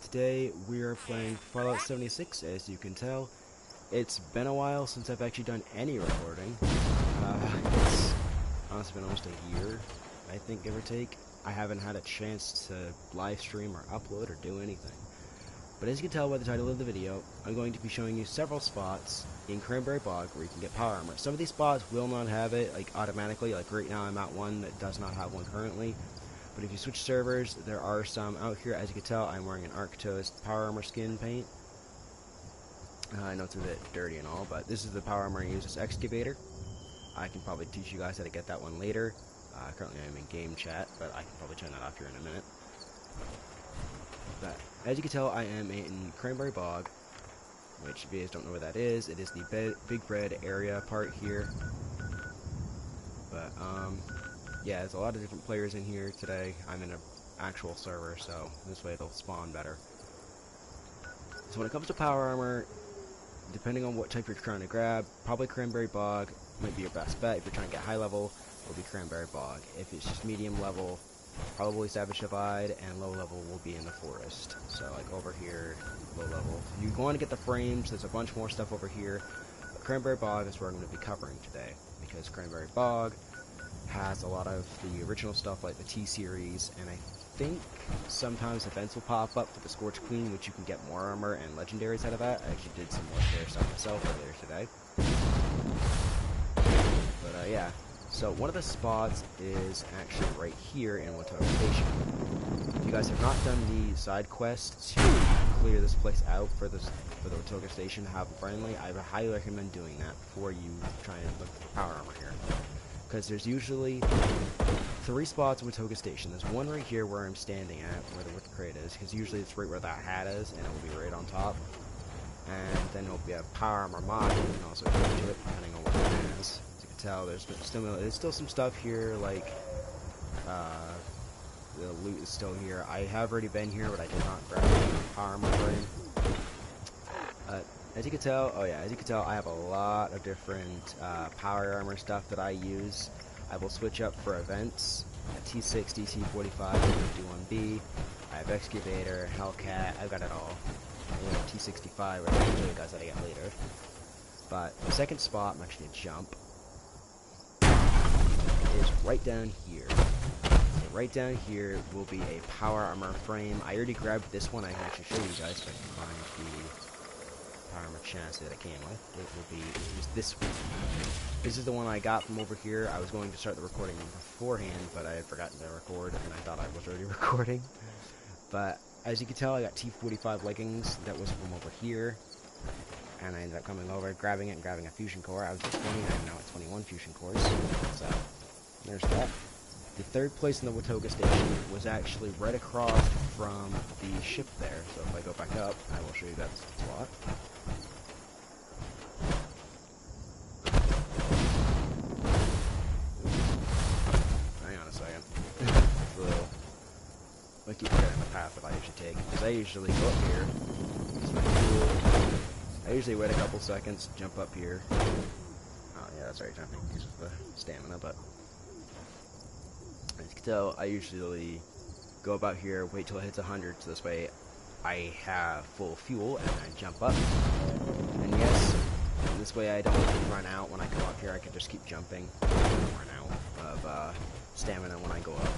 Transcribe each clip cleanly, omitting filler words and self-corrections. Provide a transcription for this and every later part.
today we are playing Fallout 76. As you can tell, it's been a while since I've actually done any recording. It's honestly been almost a year, I think, give or take. I haven't had a chance to live stream or upload or do anything. But as you can tell by the title of the video, I'm going to be showing you several spots in Cranberry Bog where you can get power armor. Some of these spots will not have it like automatically, like right now I'm at one that does not have one currently. But if you switch servers, there are some out here. As you can tell, I'm wearing an Arctos power armor skin paint. I know it's a bit dirty and all, but this is the power armor I use as excavator. I can probably teach you guys how to get that one later. Currently I'm in game chat, but I can probably turn that off here in a minute. But as you can tell, I am in Cranberry Bog, which if you guys don't know where that is, it is the big red area part here. But yeah, there's a lot of different players in here today. I'm in an actual server, so this way it'll spawn better. So when it comes to power armor, depending on what type you're trying to grab, probably Cranberry Bog might be your best bet. If you're trying to get high level, it'll be Cranberry Bog. If it's just medium level, probably Savage Divide, and low level will be in the forest. So like over here, low level. If you want to get the frames, there's a bunch more stuff over here. But Cranberry Bog is where I'm going to be covering today, because Cranberry Bog has a lot of the original stuff like the T-Series, and I think sometimes events will pop up for the Scorch Queen, which you can get more armor and legendaries out of that. I actually did some more fair stuff myself earlier today. But yeah, so one of the spots is actually right here in Watoga Station. If you guys have not done the side quests to clear this place out for the Watoga Station, have a friendly, I would highly recommend doing that before you try and look for power armor here. Because there's usually 3 spots in Watoga Station. There's one right here where I'm standing at, where the crate is, because usually it's right where that hat is, and it will be right on top. And then there'll be a power armor mod, you can also go to it, depending on what it is. As you can tell, there's still some stuff here, like, the loot is still here. I have already been here, but I did not grab the power armor frame. As you can tell, I have a lot of different power armor stuff that I use. I will switch up for events. T60, T45, T51B. I have Excavator, Hellcat. I've got it all. I have T65, which I'll show you guys how to get later. But the second spot, I'm actually going to jump, is right down here. So right down here will be a power armor frame. I already grabbed this one. I can actually show you guys if I can find the power armor chassis that I came with. It will be this one. This is the one I got from over here. I was going to start the recording beforehand, but I had forgotten to record, and I thought I was already recording. But as you can tell, I got T45 leggings. That was from over here, and I ended up coming over, grabbing it, and grabbing a fusion core. I was at 20, I'm now at 21 fusion cores. So there's that. The third place in the Watoga Station was actually right across from the ship there. So if I go back up, I will show you that spot. Hang on a second. I keep forgetting the path that I usually take, because I usually go up here, use my fuel. I usually wait a couple seconds, jump up here. Oh yeah, that's right, jumping uses the stamina, but as you can tell, I usually go about here, wait till it hits 100, so this way I have full fuel, and I jump up. And yes, this way I don't run out when I come up here. I can just keep jumping. I don't run out of stamina when I go up.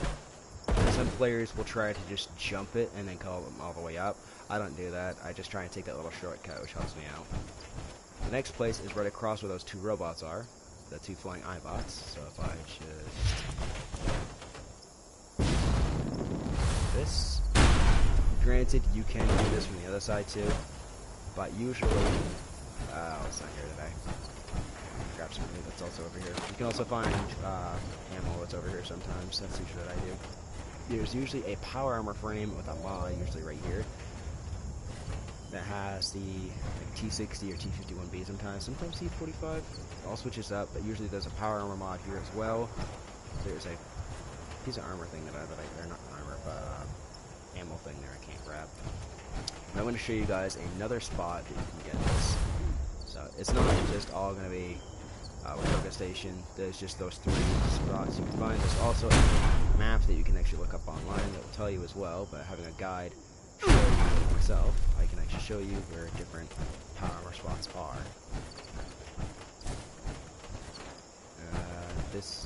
Some players will try to just jump it and then go all the way up. I don't do that. I just try and take that little shortcut, which helps me out. The next place is right across where those 2 robots are, the 2 flying iBots. So if I just this, granted you can do this from the other side too, but usually, it's not here today. Grab something that's also over here. You can also find ammo that's over here sometimes. That's usually what I do. There's usually a power armor frame with a mod, usually right here, that has the like, T60 or T51B sometimes T45. It all switches up, but usually there's a power armor mod here as well. There's a piece of armor thing or not armor, but ammo thing there I can't grab. And I'm going to show you guys another spot that you can get this. So it's not just all going to be Watoga Station. There's just those 3 spots you can find. There's also a map that you can actually look up online that will tell you as well, but having a guide show you itself, I can actually show you where different power armor spots are. This is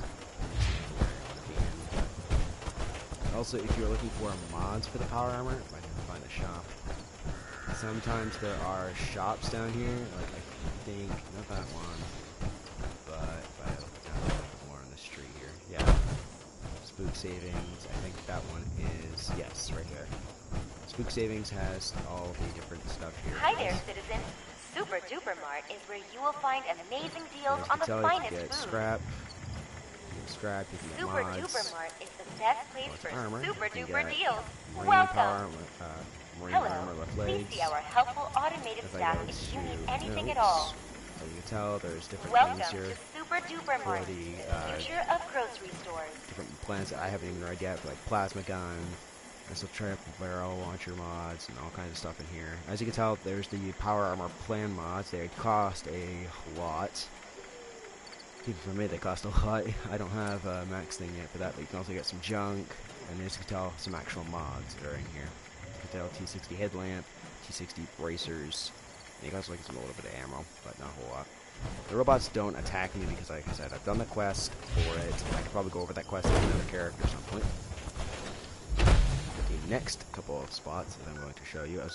where I want to be in. Also, if you're looking for mods for the power armor, if I can find a shop. Sometimes there are shops down here, like I think, not that one, but if I look down a little bit more on the street here, yeah, Spook Savings, I think that one is, yes, right here. Spook Savings has all the different stuff here. Hi there, citizen. Super Duper Mart is where you will find amazing deals on the finest you can get food. scrap, you can get Super mods, Duper Mart is the best place for armor, super you can duper get deals. marine power Welcome. armor, marine Hello. armor with Please legs. see our helpful automated If I staff go if you to need anything at notes, all. as you can tell, there's different Welcome things here. to Super Duper For Mart, the, the future of grocery stores. different plans that I haven't even read yet, like plasma gun, missile trip, barrel launcher mods, and all kinds of stuff in here. As you can tell, there's the power armor plan mods. They cost a lot. Even for me, they cost a lot. I don't have a max thing yet for that, but you can also get some junk, and as you can tell, some actual mods that are in here. You can tell T60 headlamp, T60 bracers, and you can also get some a little bit of ammo, but not a whole lot. The robots don't attack me because, like I said, I've done the quest for it. I could probably go over that quest with another character at some point. The next couple of spots that I'm going to show you, I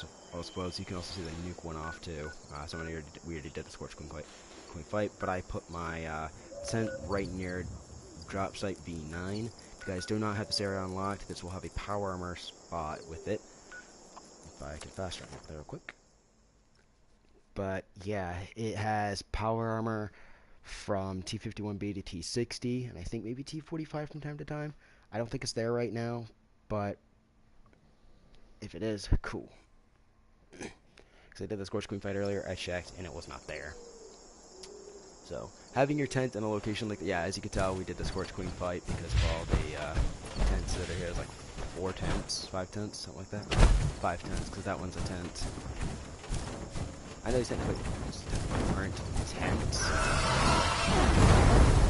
suppose you can also see the nuke one off too. We already did the Scorch Queen fight, but I put my tent right near drop site V9. If you guys do not have this area unlocked, this will have a power armor spot with it. If I can fast travel there real quick. But yeah, it has power armor from T51B to T60, and I think maybe T45 from time to time. I don't think it's there right now, but if it is, cool. Because I did the Scorch Queen fight earlier, I checked, and it was not there. So, having your tent in a location like, yeah, as you can tell, we did the Scorch Queen fight because of all the tents that are here. There's like 4 tents, 5 tents, something like that. 5 tents, because that one's a tent. I know these technically aren't tents.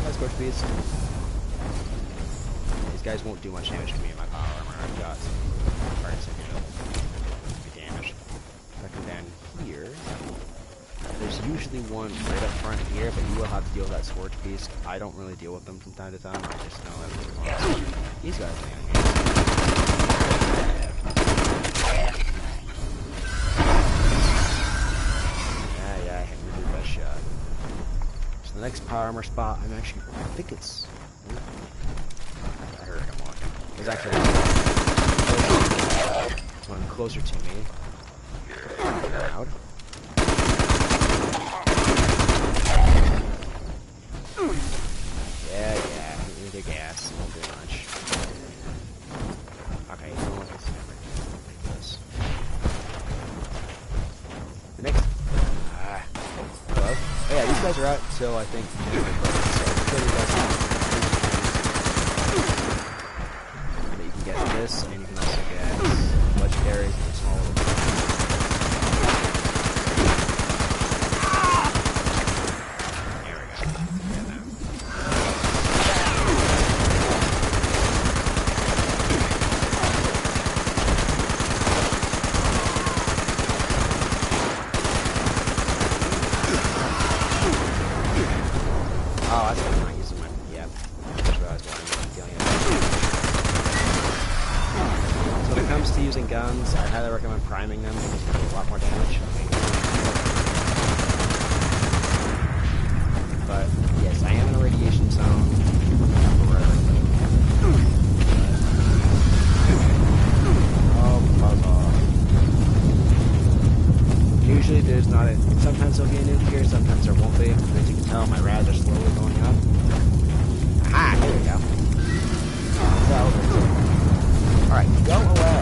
Let's Scorch Beast. These guys won't do much damage to me in my power armor. I've got some parts in here that will do damage. If I come down here, there's usually one right up front here, but you will have to deal with that Scorch Beast. I don't really deal with them from time to time. I just know that these guys are here. Yeah, I hit me with that shot. So the next power armor spot, I think it's... I heard him walking. There's actually one closer to me. Loud. Yeah, hit me with the gas. Won't do much. Okay, you know what? Let's like this. The next... hello? Oh yeah, these guys are out until I think... But you can get this, and you can also get legendaries and small little... There we go. Yeah, that. Oh, that's why I'm not using my... Yep. I just realized why I'm not dealing with it. So when it comes to using guns, I highly recommend priming them because you can do a lot more damage. But, yes, I am in a radiation zone. Oh, buzz off. Usually there's not a... Sometimes there'll be a nuke here, sometimes there won't be. As you can tell, my rads are slowly going up. Ah, here we go. Alright, go away.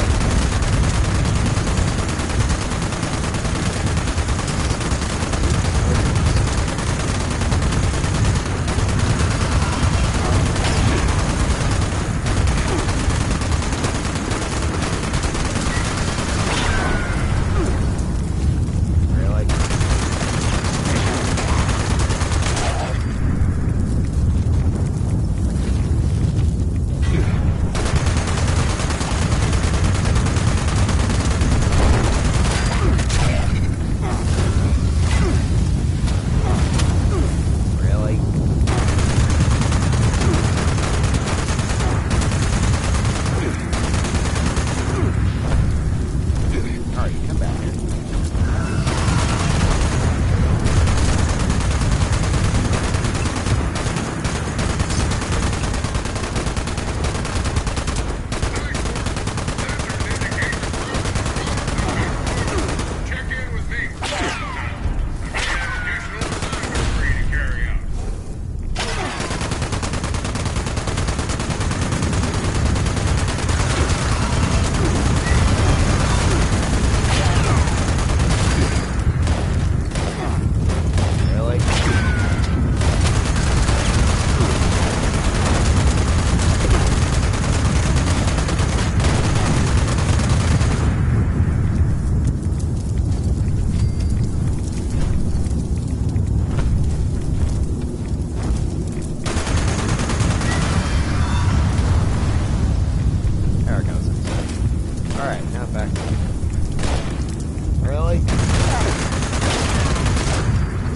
Really? These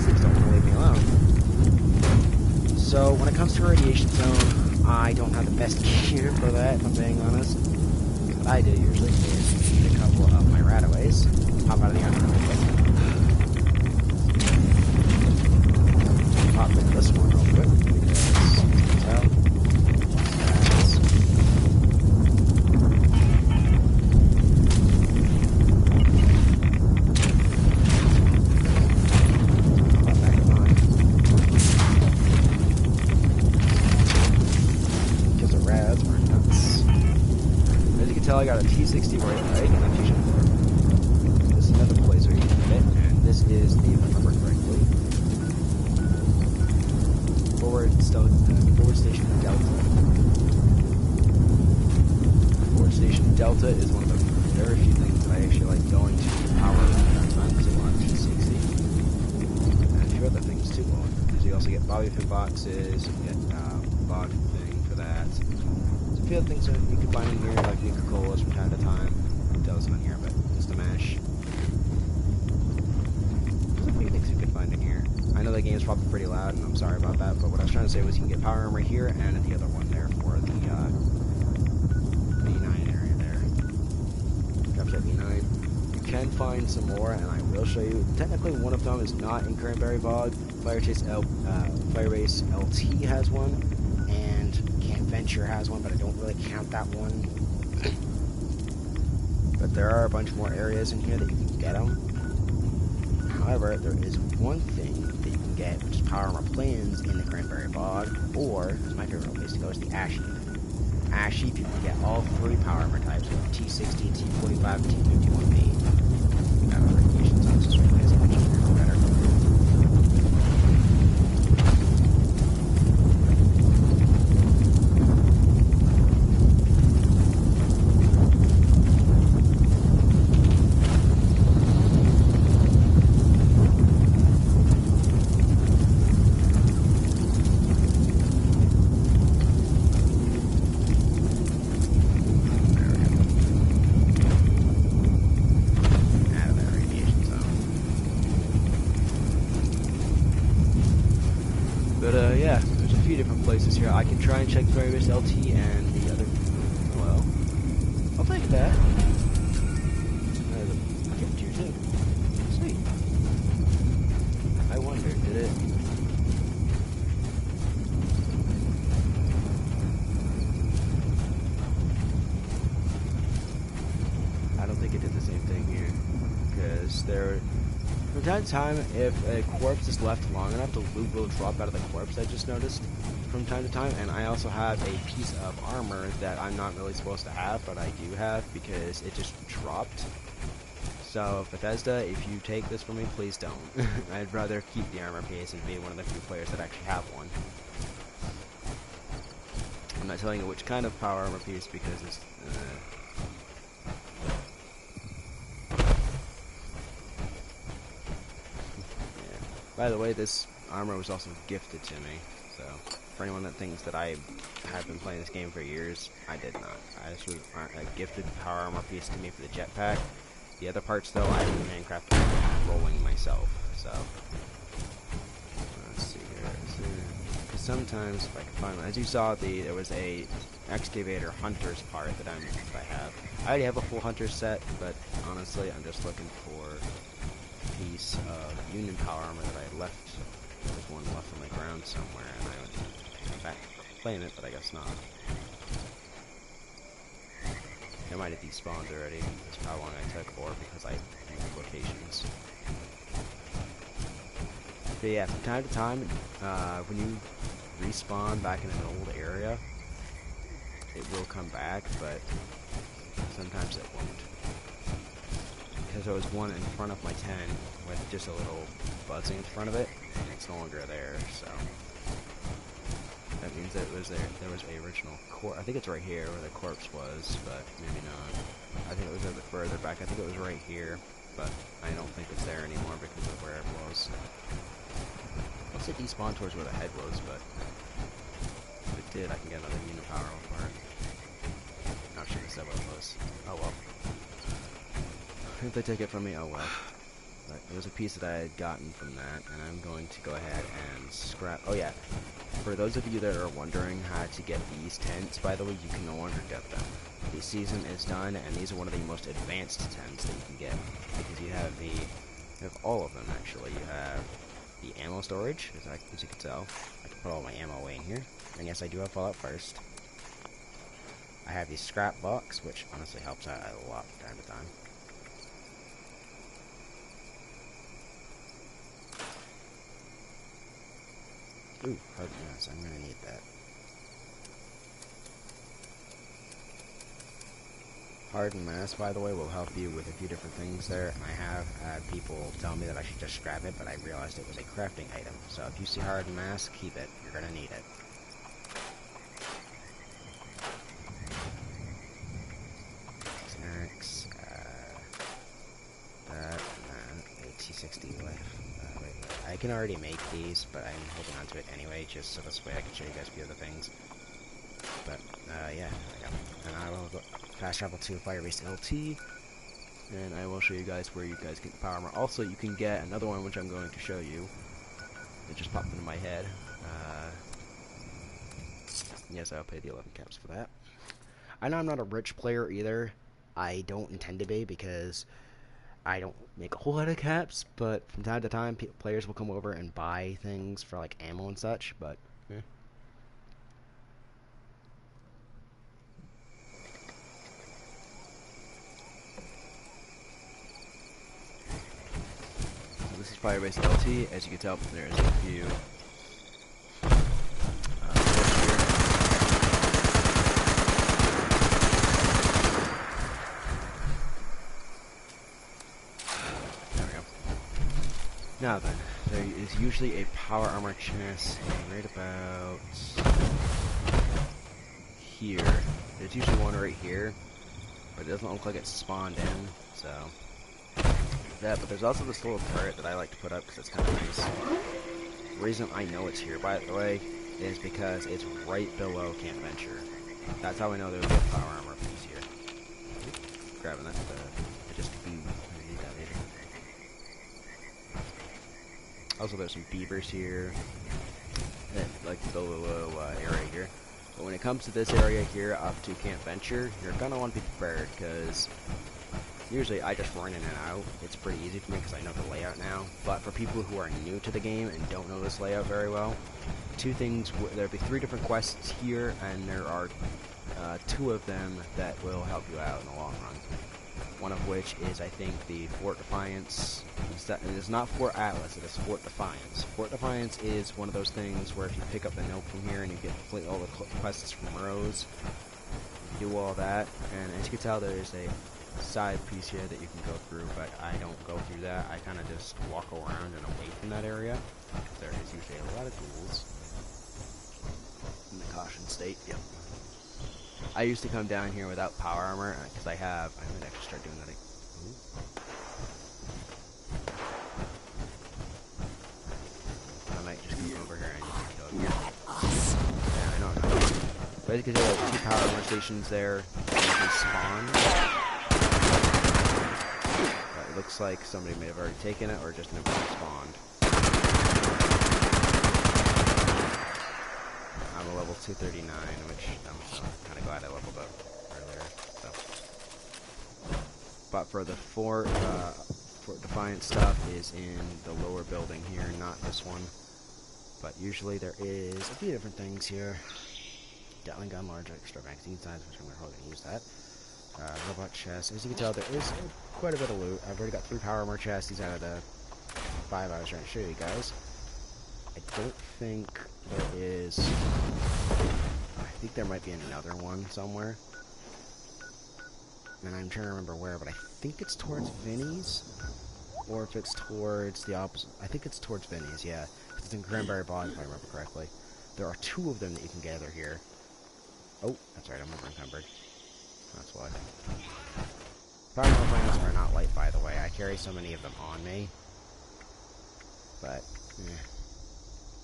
things don't want to leave me alone. So, when it comes to radiation zone, I don't have the best gear for that, if I'm being honest. What I do usually is shoot a couple of my rataways, hop out of the armor real quick. Pop into this one real quick, because, as you can tell, I got a T60 right leg and a fusion core. This is another place where you can get it, and this is the, if I remember correctly, forward station Delta. Forward station Delta is one of the very few things that I actually like going to power at times on T60. And a few other things too. Because you also get bobby pin boxes, you get bog thing for that. A few other things that you can find in here, like Nuka-Colas from time to time. Doesn't in here, but just a mash. There's a few things you can find in here. I know the game's probably pretty loud, and I'm sorry about that, but what I was trying to say was you can get power armor here and at the other one there for the V9 area there. Grab that V9. You can find some more, and I will show you. Technically, one of them is not in Cranberry Bog. Firebase LT has one, and Venture has one, but I don't really count that one. But there are a bunch more areas in here that you can get them. However, there is one thing that you can get, which is power armor plans in the Cranberry Bog, or, as my favorite place to go, is the Ash Heap. Ash Heap, you can get all three power armor types, with T60, T45, and T51B. Radiation zones is really as much better. Yeah, there's a few different places here. I can try and check Firebase LT and the other. Well, I'll take that. There's a gift here too. Sweet. I wonder, did it? I don't think it did the same thing here, because there. From time to time, if a corpse is left long enough, the loot will drop out of the corpse, I just noticed, from time to time. And I also have a piece of armor that I'm not really supposed to have, but I do have, because it just dropped. So, Bethesda, if you take this from me, please don't. I'd rather keep the armor piece and be one of the few players that actually have one. I'm not telling you which kind of power armor piece, because it's... By the way, this armor was also gifted to me, so for anyone that thinks that I have been playing this game for years, I did not. This was a gifted power armor piece to me for the jetpack. The other parts, though, I handcrafted rolling myself, so... Let's see here. Because sometimes, if I can find one, as you saw, there was a excavator hunter's part that I have. I already have a full hunter set, but honestly, I'm just looking for piece of Union power armor that I left. There was one left on the ground somewhere, and I would come back and claim it, but I guess not. It might have despawned already. That's how long I took, or because I moved locations. But yeah, from time to time, when you respawn back in an old area, it will come back, but sometimes it won't. Because there was one in front of my tent with just a little buzzing in front of it, and it's no longer there, so that means that it was there was a original corpse. I think it's right here where the corpse was, but maybe not. I think it was a bit further back. I think it was right here, but I don't think it's there anymore because of where it was. Let's say despawn towards where the head was, but if it did, I can get another unipower for it. I should have said what it was. Oh well. if they take it from me, oh well. But it was a piece that I had gotten from that, and I'm going to go ahead and scrap. Oh yeah, for those of you that are wondering how to get these tents, by the way, you can no longer get them. The season is done, and these are one of the most advanced tents that you can get, because you have all of them actually. You have the ammo storage, as you can tell. I can put all my ammo away in here, and yes, I do have Fallout First. I have the scrap box, which honestly helps out a lot from time to time. Ooh, hard mass. I'm gonna need that. Hardened mass, by the way, will help you with a few different things there, and I have had people tell me that I should just scrap it, but I realized it was a crafting item. So if you see hardened mass, keep it. You're gonna need it. Snacks, that, T60 life. Wait. I can already make these, but I'm holding on to it anyway, just so this way I can show you guys a few other things. But, yeah, there we go. And I will go fast travel to Firebase LT, and I will show you guys where you guys get the power armor. Also, you can get another one, which I'm going to show you. It just popped into my head. Yes, I'll pay the 11 caps for that. I know I'm not a rich player either. I don't intend to be, because I don't make a whole lot of caps, but from time to time, players will come over and buy things for, like, ammo and such, but, eh. So this is Firebase LT. As you can tell, there's a few Now then, there is usually a power armor chest right about here. There's usually one right here, but it doesn't look like it's spawned in, so that. But there's also this little turret that I like to put up because it's kind of nice. The reason I know it's here, by the way, is because it's right below Camp Venture. That's how I know there would be a power armor piece here. Grabbing that, just to be. Also, there's some beavers here, like the little area here. But when it comes to this area here, up to Camp Venture, you're gonna want to be prepared, because usually I just run in and out. It's pretty easy for me because I know the layout now. But for people who are new to the game and don't know this layout very well, two things. There'll be 3 different quests here, and there are 2 of them that will help you out in the long run. One of which is, I think, the Fort Defiance. It is not Fort Atlas, it is Fort Defiance. Fort Defiance is one of those things where if you pick up the note from here and you complete all the quests from Rose, you do all that, and as you can tell, there is a side piece here that you can go through, but I don't go through that. I kind of just walk around and away from that area. There is usually a lot of ghouls in the caution state. Yep. I used to come down here without power armor, because I might actually start doing that. I might just come over here and kill him. Yeah, I know. But because there are 2 power armor stations there, they spawn. But it looks like somebody may have already taken it, or just never spawned. I'm a level 239, which I'm kind of glad I leveled up earlier. So. But for the Fort Defiance stuff is in the lower building here, not this one. But usually there is a few different things here. Gatling gun, large extra magazine size, which I'm probably going to use that. Robot chest. As you can tell, there is quite a bit of loot. I've already got 3 power armor chests. These out of the 5 I was trying to show you guys. I don't think there is. I think there might be another one somewhere. And I'm trying to remember where, but I think it's towards Vinny's. Or if it's towards the opposite. I think it's towards Vinny's, yeah. It's in Cranberry Bog, if I remember correctly. There are 2 of them that you can gather here. Oh, that's right, I'm over-encumbered. That's why. Power plants are not light, by the way. I carry so many of them on me. But,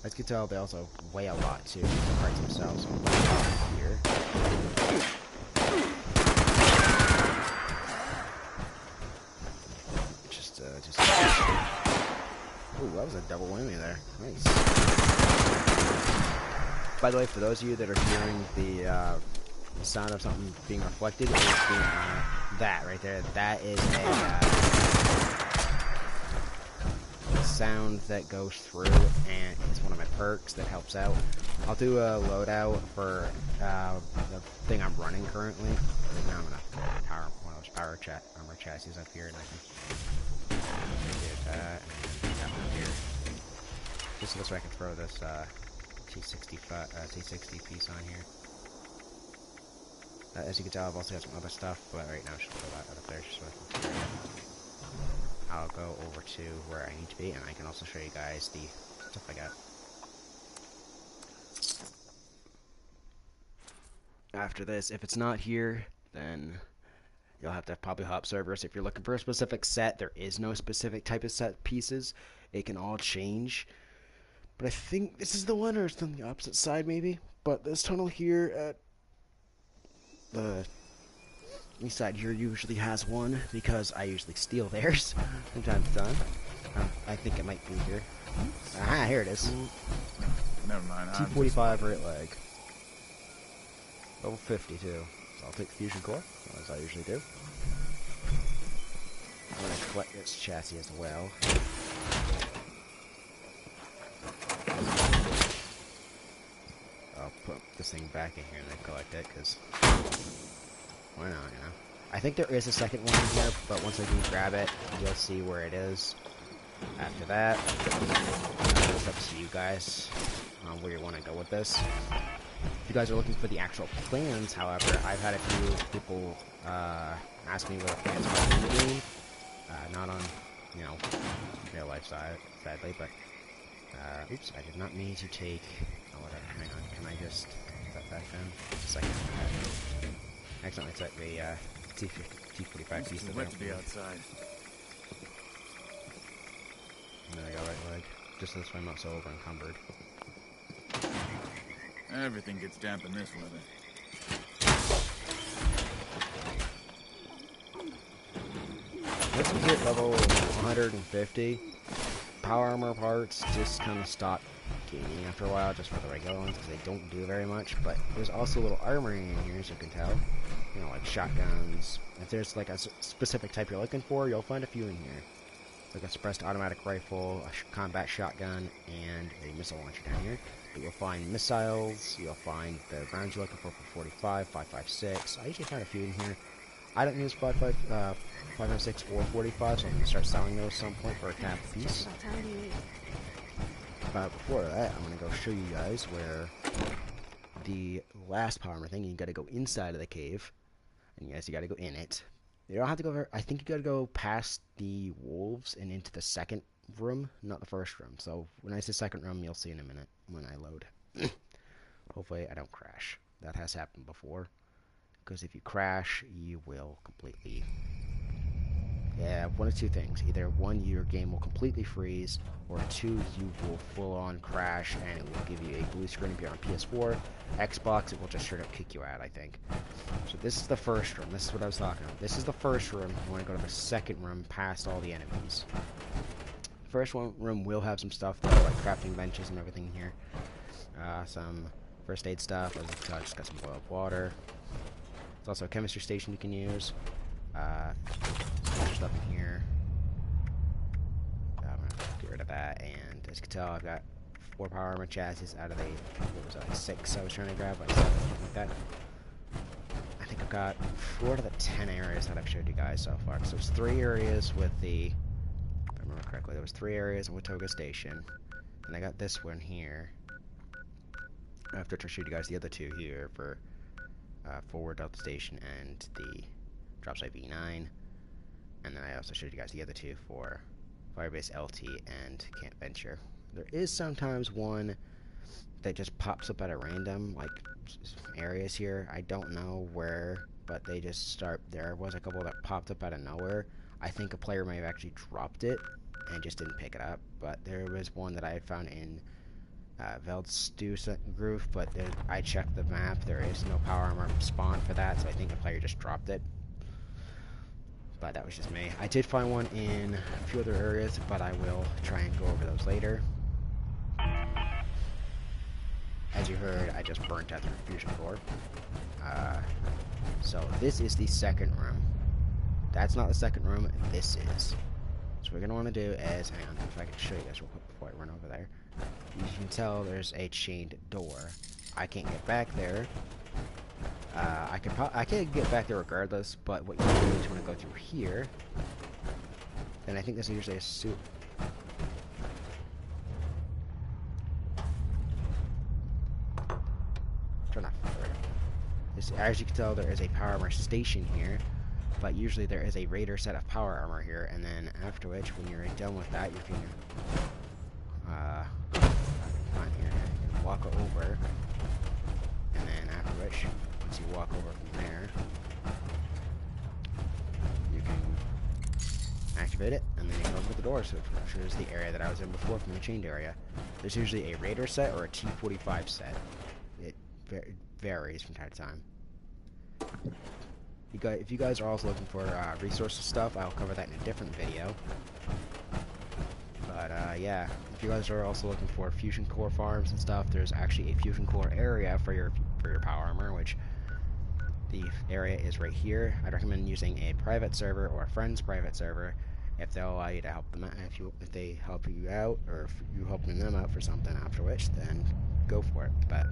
as you can tell, they also weigh a lot, too. The parts themselves here. just... Ooh, that was a double whammy there. Nice. By the way, for those of you that are hearing the sound of something being reflected, it is being that right there. That is a sound that goes through, and it's one of my perks that helps out. I'll do a loadout for the thing I'm running currently. Now I'm gonna power one of those armor chassis up here, and I can do that and that one here. Just so this way I can throw this T60 piece on here. As you can tell, I've also got some other stuff, but right now I should throw that out of there just so I can figure it out. I'll go over to where I need to be, and I can also show you guys the stuff I got. After this, if it's not here, then you'll have to probably hop servers. If you're looking for a specific set, there is no specific type of set pieces. It can all change. But I think this is the one, or it's on the opposite side maybe. But this tunnel here at the east side here usually has one, because I usually steal theirs from time to time. I think it might be here. Ah, here it is. Never mind. T45 right leg. Level 50 too. So I'll take the fusion core, as I usually do. I'm going to collect this chassis as well. I'll put this thing back in here and then collect it, because why not, you know? I think there is a second one in here, but once I do grab it, you'll see where it is. After that, it's up to you guys on where you want to go with this. If you guys are looking for the actual plans, however, I've had a few people ask me what the plans are in the game. Not on, you know, real life side, sadly, but oops, I did not mean to take. Oh, whatever. Hang on, can I just put that back down? Just a second. I accidentally took the T45 piece. It's wet to be outside. There we go, right leg. Just this way I'm not so over encumbered. Everything gets damp in this weather. Once you hit level 150, power armor parts just kind of stop gaining after a while, just for the regular ones, because they don't do very much. But there's also a little armory in here, as you can tell. You know, like shotguns. If there's like a specific type you're looking for, you'll find a few in here. Like a suppressed automatic rifle, a combat shotgun, and a missile launcher down here. But you'll find missiles, you'll find the rounds you're looking for 45, 5.56. I usually find a few in here. I don't use 5.56 or 45, so I'm going to start selling those at some point for a tab piece. But before that, I'm going to go show you guys where the last power armor thing, you got to go inside of the cave, and you got to go in it. You don't have to go over, I think you got to go past the wolves and into the second room, not the first room. So when I say second room, you'll see in a minute when I load. Hopefully I don't crash. That has happened before, because if you crash, you will completely, one of two things. Either one, your game will completely freeze, or two, you will full on crash and it will give you a blue screen if you're on PS4. Xbox, it will just straight up kick you out, I think. So this is the first room. This is what I was talking about. This is the first room. You want to go to the second room past all the enemies. First room will have some stuff though, like crafting benches and everything in here. Some first aid stuff. As you can tell, I just got some boiled water. There's also a chemistry station you can use. Some other stuff in here. I'm gonna get rid of that. And as you can tell, I've got 4 power armor chassis out of the, what was that, like 6 I was trying to grab, like 7, something like that. I think I've got 4 out of the 10 areas that I've showed you guys so far. So there's 3 areas with the, if I remember correctly, there was 3 areas in Watoga Station. And I got this one here. After I showed you guys the other 2 here for Forward Delta Station and the Drop Site V9. And then I also showed you guys the other 2 for Firebase LT and Camp Venture. There is sometimes one that just pops up at a random, like, areas here. I don't know where, but they just start. There was a couple that popped up out of nowhere. I think a player may have actually dropped it and just didn't pick it up. But there was one that I had found in Veldstu Groove, but I checked the map. There is no power armor spawn for that, so I think the player just dropped it. but that was just me. I did find one in a few other areas, but I will try and go over those later. As you heard, I just burnt out the fusion core. So this is the second room. That's not the second room, this is. So what we're going to want to do is, hang on, if I can show you guys real quick before I run over there. You can tell there's a chained door. I can't get back there. I can get back there regardless, but what you do is want to go through here. Then I think there's usually a suit. As you can tell, there is a power armor station here, but usually there is a raider set of power armor here, and then after which, when you're done with that, you can walk over, and then after which, once you walk over from there, you can activate it, and then you can open the door, so it shows the area that I was in before from the chained area. There's usually a raider set or a T-45 set. It varies from time to time. If you guys are also looking for resources stuff, I'll cover that in a different video. But yeah, if you guys are also looking for fusion core farms and stuff, there's actually a fusion core area for your power armor, which the area is right here. I'd recommend using a private server or a friend's private server if they'll allow you to help them out. If they help you out, or if you're helping them out for something, after which, then go for it. But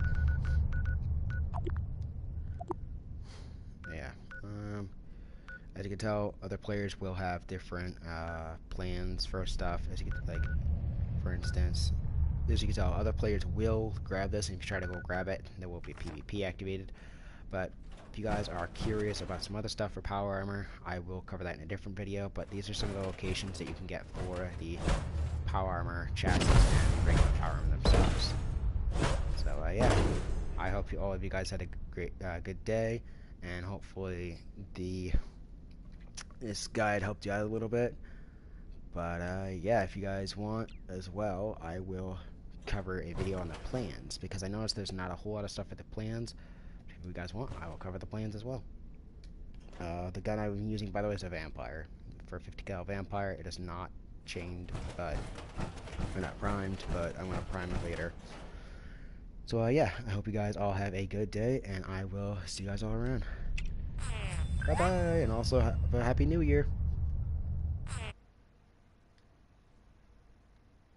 yeah, as you can tell, other players will have different plans for stuff. As you can, like, for instance, as you can tell, other players will grab this, and if you try to go grab it, there will be PvP activated. But if you guys are curious about some other stuff for power armor, I will cover that in a different video. But these are some of the locations that you can get for the power armor chassis and regular power armor themselves. So yeah, I hope all of you guys had a great, good day, and hopefully this guide helped you out a little bit. But yeah, if you guys want as well, I will cover a video on the plans, because I noticed there's not a whole lot of stuff for the plans. If you guys want, I will cover the plans as well. The gun I'm using, by the way, is a vampire. For a 50 cal vampire, it is not chained, but or not primed, but I'm gonna prime it later. So yeah, I hope you guys all have a good day, and I will see you guys all around. Bye bye, and also have a happy new year.